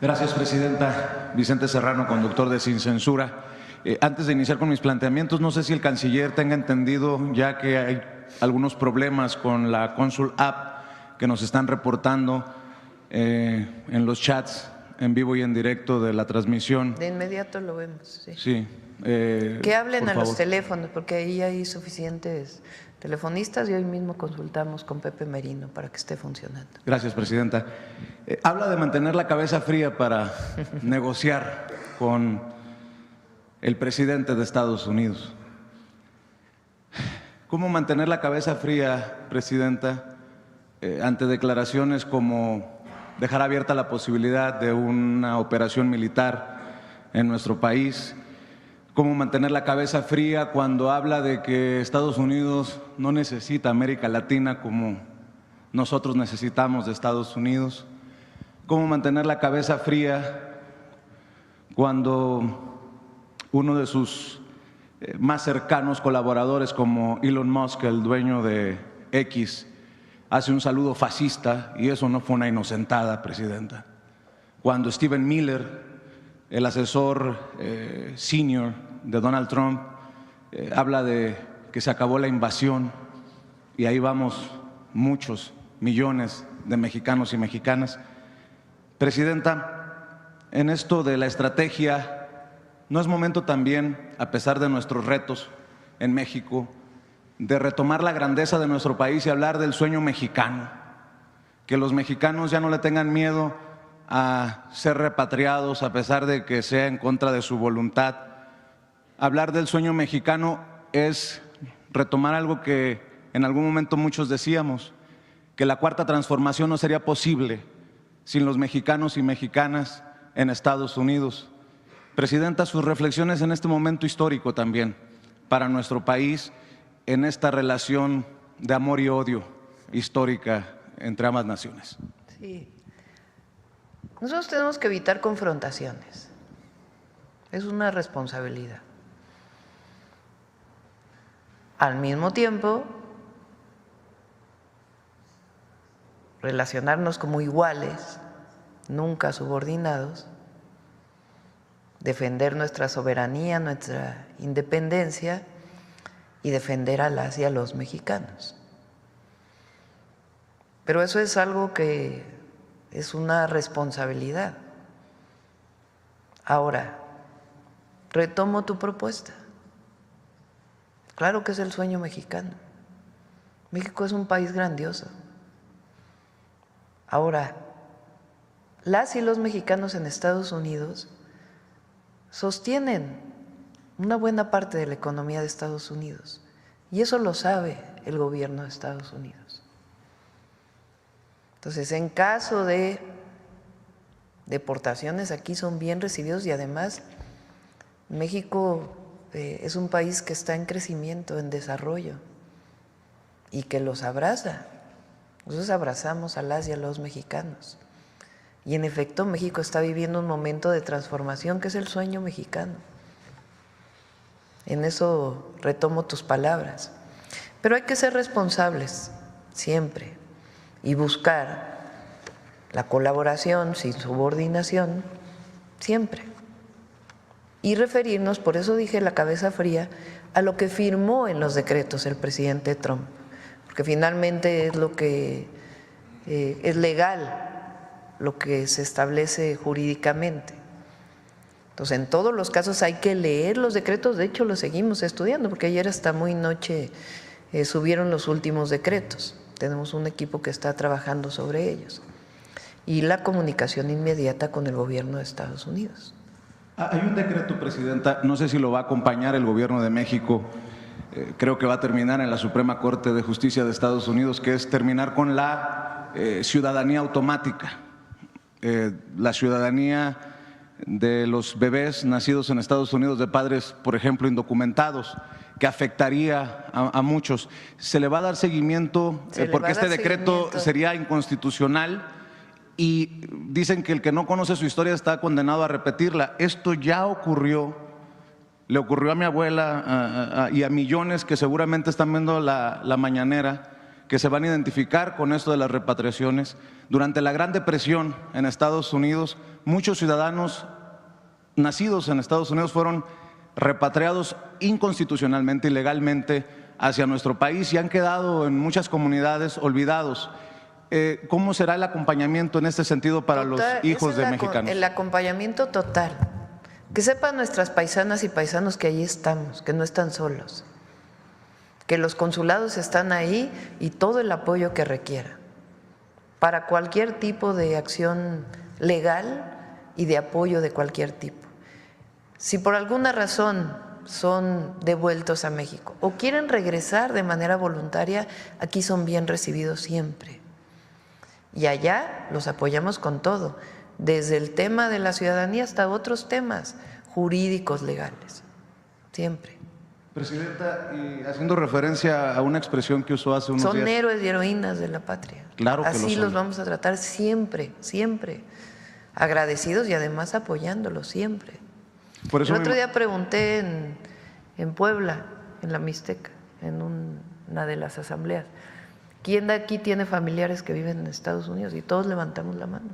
Gracias, presidenta. Vicente Serrano, conductor de Sin Censura. Antes de iniciar con mis planteamientos, no sé si el canciller tenga entendido, ya que hay algunos problemas con la Consul App que nos están reportando en los chats en vivo y en directo de la transmisión. De inmediato lo vemos, sí. Sí. Que hablen por a favor. los teléfonos, porque ahí hay suficientes telefonistas y hoy mismo consultamos con Pepe Merino para que esté funcionando. Gracias, presidenta. Habla de mantener la cabeza fría para negociar con el presidente de Estados Unidos. ¿Cómo mantener la cabeza fría, presidenta, ante declaraciones como dejar abierta la posibilidad de una operación militar en nuestro país? ¿Cómo mantener la cabeza fría cuando habla de que Estados Unidos no necesita América Latina como nosotros necesitamos de Estados Unidos? ¿Cómo mantener la cabeza fría cuando uno de sus más cercanos colaboradores, como Elon Musk, el dueño de X, hace un saludo fascista y eso no fue una inocentada, presidenta? Cuando Stephen Miller, el asesor senior de Donald Trump, habla de que se acabó la invasión y ahí vamos muchos millones de mexicanos y mexicanas. Presidenta, en esto de la estrategia, ¿no es momento también, a pesar de nuestros retos en México, de retomar la grandeza de nuestro país y hablar del sueño mexicano? Que los mexicanos ya no le tengan miedo a ser repatriados a pesar de que sea en contra de su voluntad. Hablar del sueño mexicano es retomar algo que en algún momento muchos decíamos, que la cuarta transformación no sería posible sin los mexicanos y mexicanas en Estados Unidos. Presidenta, sus reflexiones en este momento histórico también para nuestro país, en esta relación de amor y odio histórica entre ambas naciones. Sí. Nosotros tenemos que evitar confrontaciones. Es una responsabilidad. Al mismo tiempo, relacionarnos como iguales, nunca subordinados, defender nuestra soberanía, nuestra independencia y defender a las y a los mexicanos. Pero eso es algo que es una responsabilidad. Ahora, retomo tu propuesta. Claro que es el sueño mexicano. México es un país grandioso. Ahora, las y los mexicanos en Estados Unidos sostienen una buena parte de la economía de Estados Unidos y eso lo sabe el gobierno de Estados Unidos. Entonces, en caso de deportaciones, aquí son bien recibidos y además México es un país que está en crecimiento, en desarrollo y que los abraza. Nosotros abrazamos a las y a los mexicanos. Y en efecto, México está viviendo un momento de transformación que es el sueño mexicano. En eso retomo tus palabras. Pero hay que ser responsables siempre y buscar la colaboración sin subordinación siempre. Y referirnos, por eso dije la cabeza fría, a lo que firmó en los decretos el presidente Trump, porque finalmente es lo que es legal, lo que se establece jurídicamente. Entonces, en todos los casos hay que leer los decretos, de hecho los seguimos estudiando, porque ayer hasta muy noche subieron los últimos decretos, tenemos un equipo que está trabajando sobre ellos, y la comunicación inmediata con el gobierno de Estados Unidos. Hay un decreto, presidenta, no sé si lo va a acompañar el gobierno de México, creo que va a terminar en la Suprema Corte de Justicia de Estados Unidos, que es terminar con la ciudadanía automática, la ciudadanía de los bebés nacidos en Estados Unidos de padres, por ejemplo, indocumentados, que afectaría a muchos. ¿Se le va a dar seguimiento? Porque este decreto sería inconstitucional. Y dicen que el que no conoce su historia está condenado a repetirla. Esto ya ocurrió, le ocurrió a mi abuela y a millones que seguramente están viendo la mañanera, que se van a identificar con esto de las repatriaciones. Durante la Gran Depresión en Estados Unidos, muchos ciudadanos nacidos en Estados Unidos fueron repatriados inconstitucionalmente, ilegalmente, hacia nuestro país y han quedado en muchas comunidades olvidados. ¿Cómo será el acompañamiento en este sentido para los hijos de mexicanos? El acompañamiento total. Que sepan nuestras paisanas y paisanos que allí estamos, que no están solos, que los consulados están ahí y todo el apoyo que requiera para cualquier tipo de acción legal y de apoyo de cualquier tipo. Si por alguna razón son devueltos a México o quieren regresar de manera voluntaria, aquí son bien recibidos siempre. Y allá los apoyamos con todo, desde el tema de la ciudadanía hasta otros temas jurídicos, legales, siempre. Presidenta, y haciendo referencia a una expresión que usó hace unos días… Son héroes y heroínas de la patria. Claro que así lo son. los vamos a tratar siempre, siempre, agradecidos y además apoyándolos siempre. Por eso El otro día pregunté en Puebla, en la Mixteca, en una de las asambleas, ¿quién de aquí tiene familiares que viven en Estados Unidos? Y todos levantamos la mano.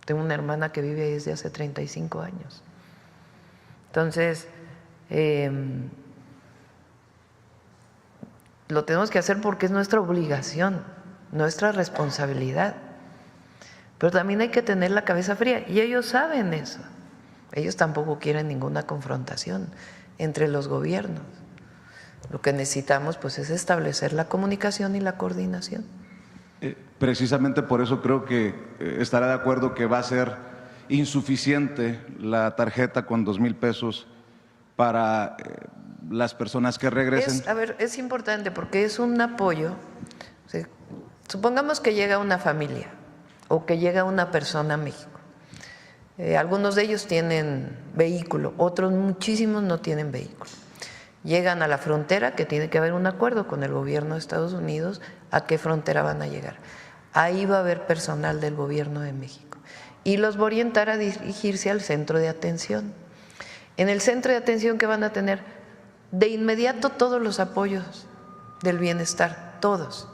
Tengo una hermana que vive ahí desde hace 35 años. Entonces, lo tenemos que hacer porque es nuestra obligación, nuestra responsabilidad. Pero también hay que tener la cabeza fría y ellos saben eso. Ellos tampoco quieren ninguna confrontación entre los gobiernos. Lo que necesitamos pues es establecer la comunicación y la coordinación. Precisamente por eso creo que estará de acuerdo que va a ser insuficiente la tarjeta con 2,000 pesos para las personas que regresen. Es importante porque es un apoyo. O sea, supongamos que llega una familia o que llega una persona a México. Algunos de ellos tienen vehículo, otros muchísimos no tienen vehículo. Llegan a la frontera, que tiene que haber un acuerdo con el gobierno de Estados Unidos a qué frontera van a llegar. Ahí va a haber personal del gobierno de México y los va a orientar a dirigirse al centro de atención. En el centro de atención que van a tener de inmediato todos los apoyos del bienestar, todos.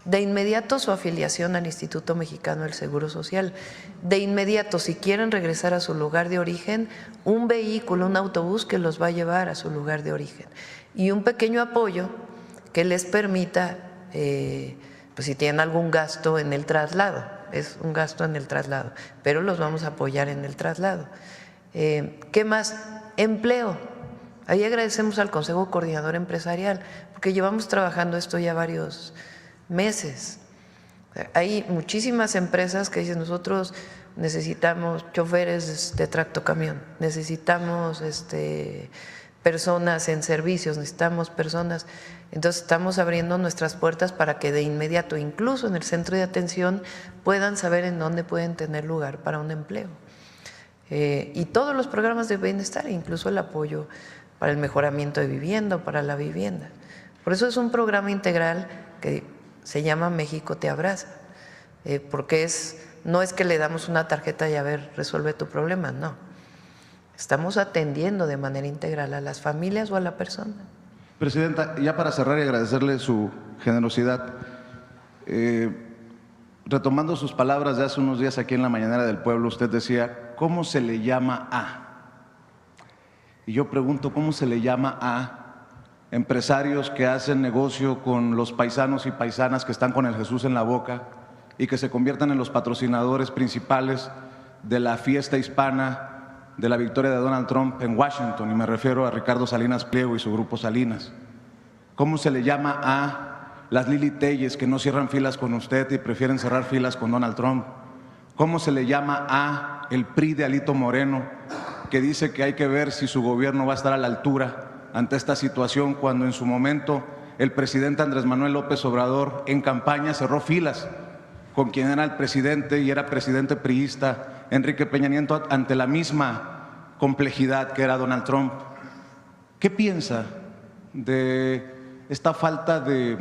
De inmediato su afiliación al Instituto Mexicano del Seguro Social. De inmediato, si quieren regresar a su lugar de origen, un vehículo, un autobús que los va a llevar a su lugar de origen. Y un pequeño apoyo que les permita, pues si tienen algún gasto en el traslado, es un gasto en el traslado, pero los vamos a apoyar en el traslado. ¿Qué más? Empleo. Ahí agradecemos al Consejo Coordinador Empresarial, porque llevamos trabajando esto ya varios meses. Hay muchísimas empresas que dicen nosotros necesitamos choferes de tractocamión, necesitamos personas en servicios, necesitamos personas. Entonces estamos abriendo nuestras puertas para que de inmediato, incluso en el centro de atención, puedan saber en dónde pueden tener lugar para un empleo. Y todos los programas de bienestar, incluso el apoyo para el mejoramiento de vivienda o para la vivienda. Por eso es un programa integral que se llama México te abraza, porque no es que le damos una tarjeta y a ver, resuelve tu problema, no. Estamos atendiendo de manera integral a las familias o a la persona. Presidenta, ya para cerrar y agradecerle su generosidad, retomando sus palabras de hace unos días aquí en la Mañanera del Pueblo, usted decía, ¿cómo se le llama a? Y yo pregunto, ¿cómo se le llama a empresarios que hacen negocio con los paisanos y paisanas que están con el Jesús en la boca y que se conviertan en los patrocinadores principales de la fiesta hispana de la victoria de Donald Trump en Washington? Y me refiero a Ricardo Salinas Pliego y su grupo Salinas. ¿Cómo se le llama a las Lili Telles que no cierran filas con usted y prefieren cerrar filas con Donald Trump? ¿Cómo se le llama a el PRI de Alito Moreno que dice que hay que ver si su gobierno va a estar a la altura ante esta situación, cuando en su momento el presidente Andrés Manuel López Obrador en campaña cerró filas con quien era el presidente y era presidente priista, Enrique Peña Nieto, ante la misma complejidad que era Donald Trump? ¿Qué piensa de esta falta de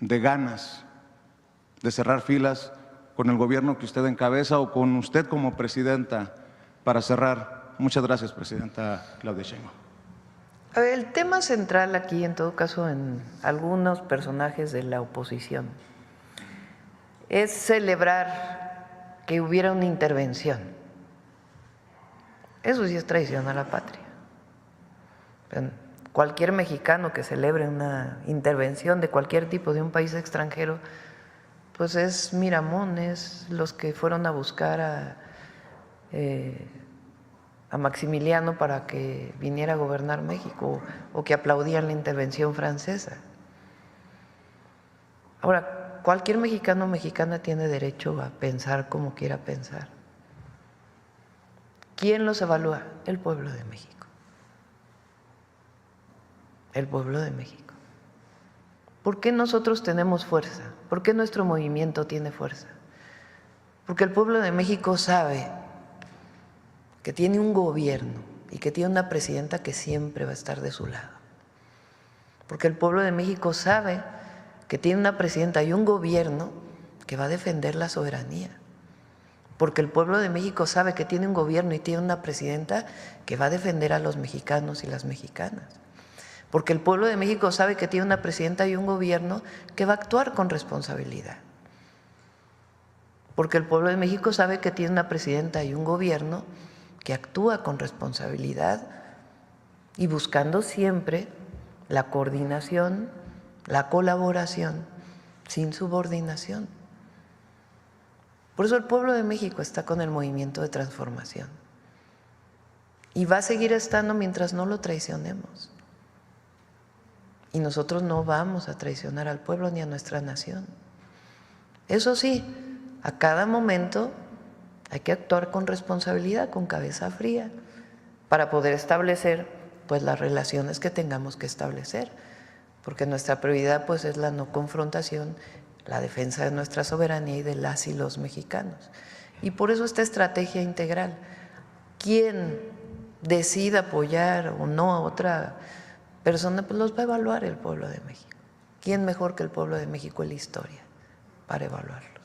ganas de cerrar filas con el gobierno que usted encabeza o con usted como presidenta para cerrar? Muchas gracias, presidenta Claudia Sheinbaum. A ver, el tema central aquí, en todo caso, en algunos personajes de la oposición, es celebrar que hubiera una intervención. Eso sí es traición a la patria. Cualquier mexicano que celebre una intervención de cualquier tipo de un país extranjero, pues es Miramón, es los que fueron a buscar a Maximiliano para que viniera a gobernar México, o que aplaudían la intervención francesa. Ahora, cualquier mexicano o mexicana tiene derecho a pensar como quiera pensar. ¿Quién los evalúa? El pueblo de México. El pueblo de México. ¿Por qué nosotros tenemos fuerza? ¿Por qué nuestro movimiento tiene fuerza? Porque el pueblo de México sabe que tiene un gobierno y que tiene una presidenta que siempre va a estar de su lado. Porque el pueblo de México sabe que tiene una presidenta y un gobierno que va a defender la soberanía. Porque el pueblo de México sabe que tiene un gobierno y tiene una presidenta que va a defender a los mexicanos y las mexicanas. Porque el pueblo de México sabe que tiene una presidenta y un gobierno que va a actuar con responsabilidad. Porque el pueblo de México sabe que tiene una presidenta y un gobierno que actúa con responsabilidad y buscando siempre la coordinación, la colaboración, sin subordinación. Por eso el pueblo de México está con el movimiento de transformación y va a seguir estando mientras no lo traicionemos. Y nosotros no vamos a traicionar al pueblo ni a nuestra nación. Eso sí, a cada momento hay que actuar con responsabilidad, con cabeza fría, para poder establecer pues las relaciones que tengamos que establecer, porque nuestra prioridad pues es la no confrontación, la defensa de nuestra soberanía y de las y los mexicanos. Y por eso esta estrategia integral. Quien decida apoyar o no a otra persona, pues los va a evaluar el pueblo de México. ¿Quién mejor que el pueblo de México en la historia para evaluarlo?